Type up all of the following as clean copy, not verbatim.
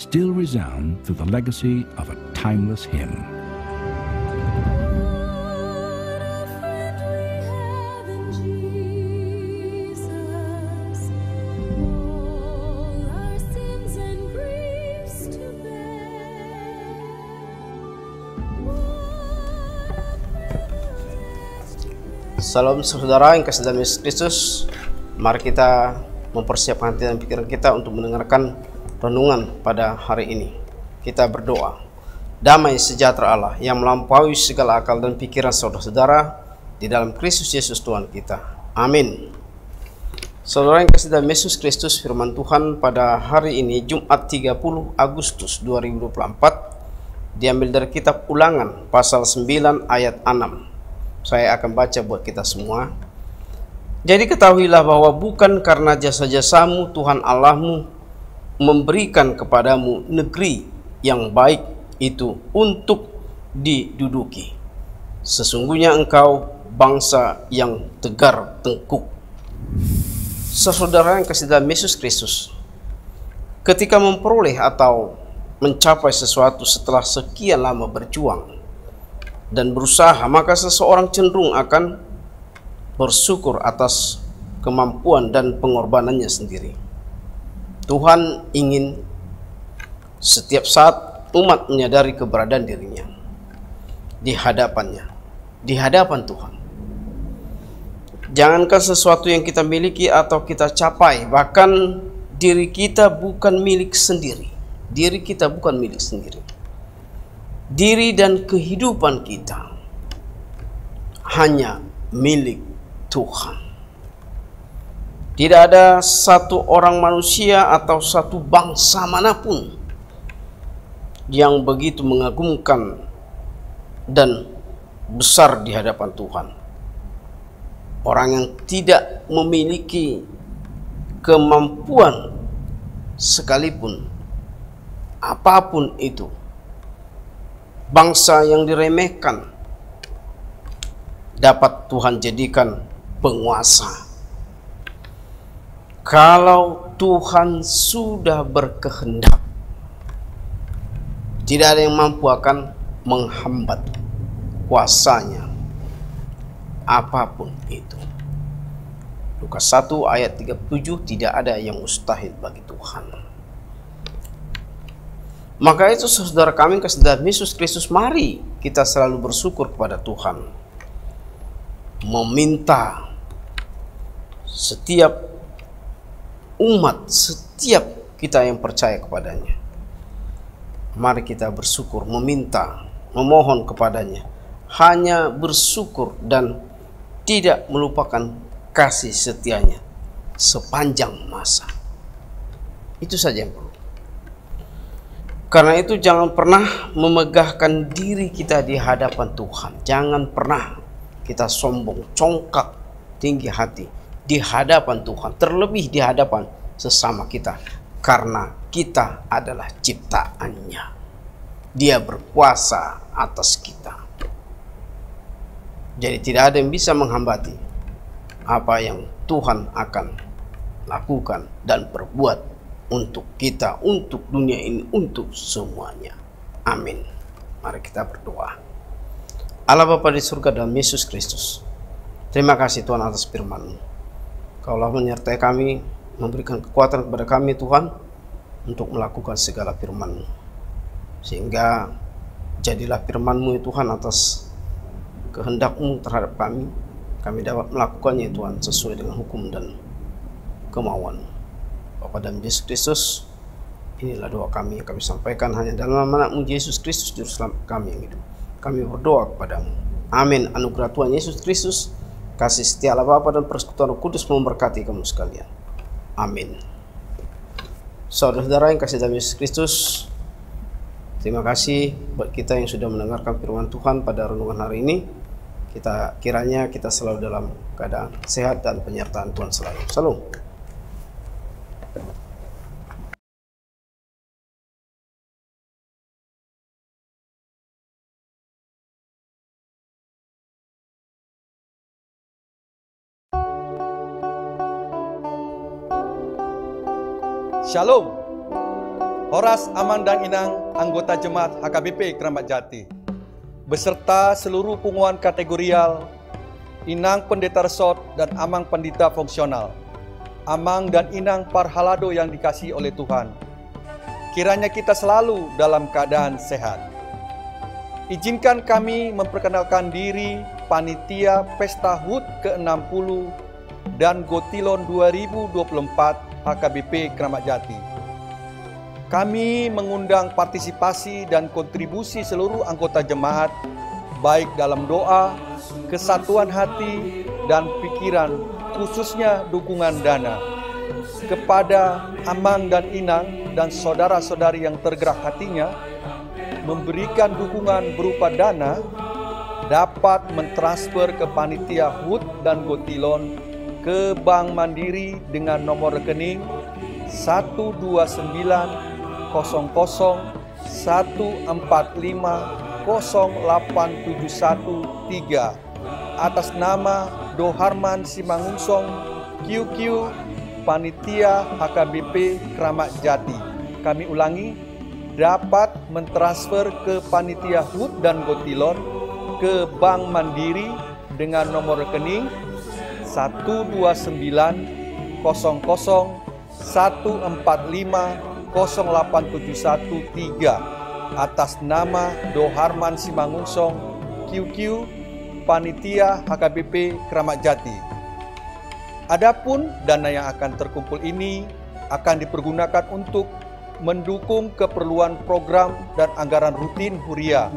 still resound through the legacy of a timeless hymn. Salam saudara yang kasih dalam Yesus Kristus. Mari kita mempersiapkan hati dan pikiran kita untuk mendengarkan renungan pada hari ini. Kita berdoa. Damai sejahtera Allah yang melampaui segala akal dan pikiran saudara-saudara di dalam Kristus Yesus Tuhan kita. Amin. Saudara yang kasih dalam Yesus Kristus, firman Tuhan pada hari ini Jumat 30 Agustus 2024 diambil dari kitab Ulangan pasal 9 ayat 6. Saya akan baca buat kita semua. Jadi ketahuilah bahwa bukan karena jasa-jasamu Tuhan Allahmu memberikan kepadamu negeri yang baik itu untuk diduduki. Sesungguhnya engkau bangsa yang tegar tengkuk. Saudara yang kasih dalam Yesus Kristus, ketika memperoleh atau mencapai sesuatu setelah sekian lama berjuang dan berusaha, maka seseorang cenderung akan bersyukur atas kemampuan dan pengorbanannya sendiri. Tuhan ingin setiap saat umat menyadari keberadaan dirinya di hadapannya, di hadapan Tuhan. Jangankan sesuatu yang kita miliki atau kita capai, bahkan diri kita bukan milik sendiri. Diri kita bukan milik sendiri. Diri dan kehidupan kita hanya milik Tuhan. Tidak ada satu orang manusia atau satu bangsa manapun yang begitu mengagumkan dan besar di hadapan Tuhan. Orang yang tidak memiliki kemampuan sekalipun, apapun itu, bangsa yang diremehkan, dapat Tuhan jadikan penguasa. Kalau Tuhan sudah berkehendak, tidak ada yang mampu akan menghambat kuasanya, apapun itu. Lukas 1 ayat 37, tidak ada yang mustahil bagi Tuhan. Maka itu saudara kami kasih dalam Yesus Kristus, mari kita selalu bersyukur kepada Tuhan. Meminta setiap umat, setiap kita yang percaya kepadanya. Mari kita bersyukur, meminta, memohon kepadanya. Hanya bersyukur dan tidak melupakan kasih setianya sepanjang masa. Itu saja yang perlu. Karena itu jangan pernah memegahkan diri kita di hadapan Tuhan. Jangan pernah kita sombong, congkak, tinggi hati di hadapan Tuhan. Terlebih di hadapan sesama kita. Karena kita adalah ciptaannya. Dia berkuasa atas kita. Jadi tidak ada yang bisa menghambati apa yang Tuhan akan lakukan dan berbuat untuk kita, untuk dunia ini, untuk semuanya. Amin. Mari kita berdoa. Allah Bapa di surga dalam Yesus Kristus, terima kasih Tuhan atas firman-Mu. Kaulah menyertai kami, memberikan kekuatan kepada kami Tuhan untuk melakukan segala firman-Mu. Sehingga jadilah firman-Mu ya Tuhan atas kehendak-Mu terhadap kami. Kami dapat melakukannya Tuhan sesuai dengan hukum dan kemauan-Mu. Bapa dalam Yesus Kristus, inilah doa kami yang kami sampaikan hanya dalam nama Anakmu Yesus Kristus Juru Selamat kami yang hidup. Kami berdoa kepadamu. Amin. Anugerah Tuhan Yesus Kristus, kasih setia Allah Bapa dan persekutuan Roh Kudus memberkati kamu sekalian. Amin. Saudara-saudara yang kasih dalam Yesus Kristus, terima kasih buat kita yang sudah mendengarkan firman Tuhan pada renungan hari ini. Kiranya kita selalu dalam keadaan sehat dan penyertaan Tuhan selalu. Salam. Shalom. Horas, Amang dan Inang, anggota Jemaat HKBP Kramat Jati, beserta seluruh pengumuman kategorial, Inang Pendeta Resort dan Amang Pendeta Fungsional, Amang dan Inang Parhalado yang dikasihi oleh Tuhan. Kiranya kita selalu dalam keadaan sehat. Izinkan kami memperkenalkan diri Panitia Pesta HUT ke-60 dan Gotilon 2024 HKBP Kramat Jati. Kami mengundang partisipasi dan kontribusi seluruh anggota jemaat, baik dalam doa, kesatuan hati, dan pikiran, khususnya dukungan dana. Kepada Amang dan Inang dan saudara-saudari yang tergerak hatinya, memberikan dukungan berupa dana, dapat mentransfer ke Panitia HUT dan Gotilon ke Bank Mandiri dengan nomor rekening 1290145087113 atas nama Doharman Simangunsong QQ Panitia HKBP Kramat Jati. Kami ulangi, dapat mentransfer ke Panitia HUT dan Gotilon ke Bank Mandiri dengan nomor rekening 1290145087113 atas nama Doharman Simangunsong QQ Panitia HKBP Kramat Jati. Adapun dana yang akan terkumpul ini akan dipergunakan untuk mendukung keperluan program dan anggaran rutin Huria,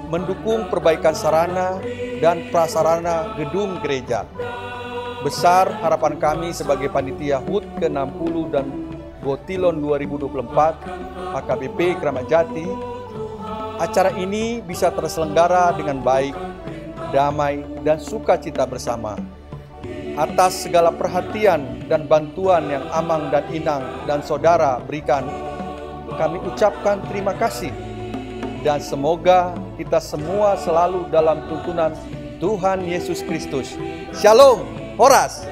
mendukung perbaikan sarana dan prasarana gedung gereja. Besar harapan kami sebagai Panitia HUT ke-60 dan Gotilon 2024 HKBP Kramat Jati, acara ini bisa terselenggara dengan baik, damai, dan sukacita bersama. Atas segala perhatian dan bantuan yang Amang dan Inang dan saudara berikan, kami ucapkan terima kasih. Dan semoga kita semua selalu dalam tuntunan Tuhan Yesus Kristus. Shalom, Horas.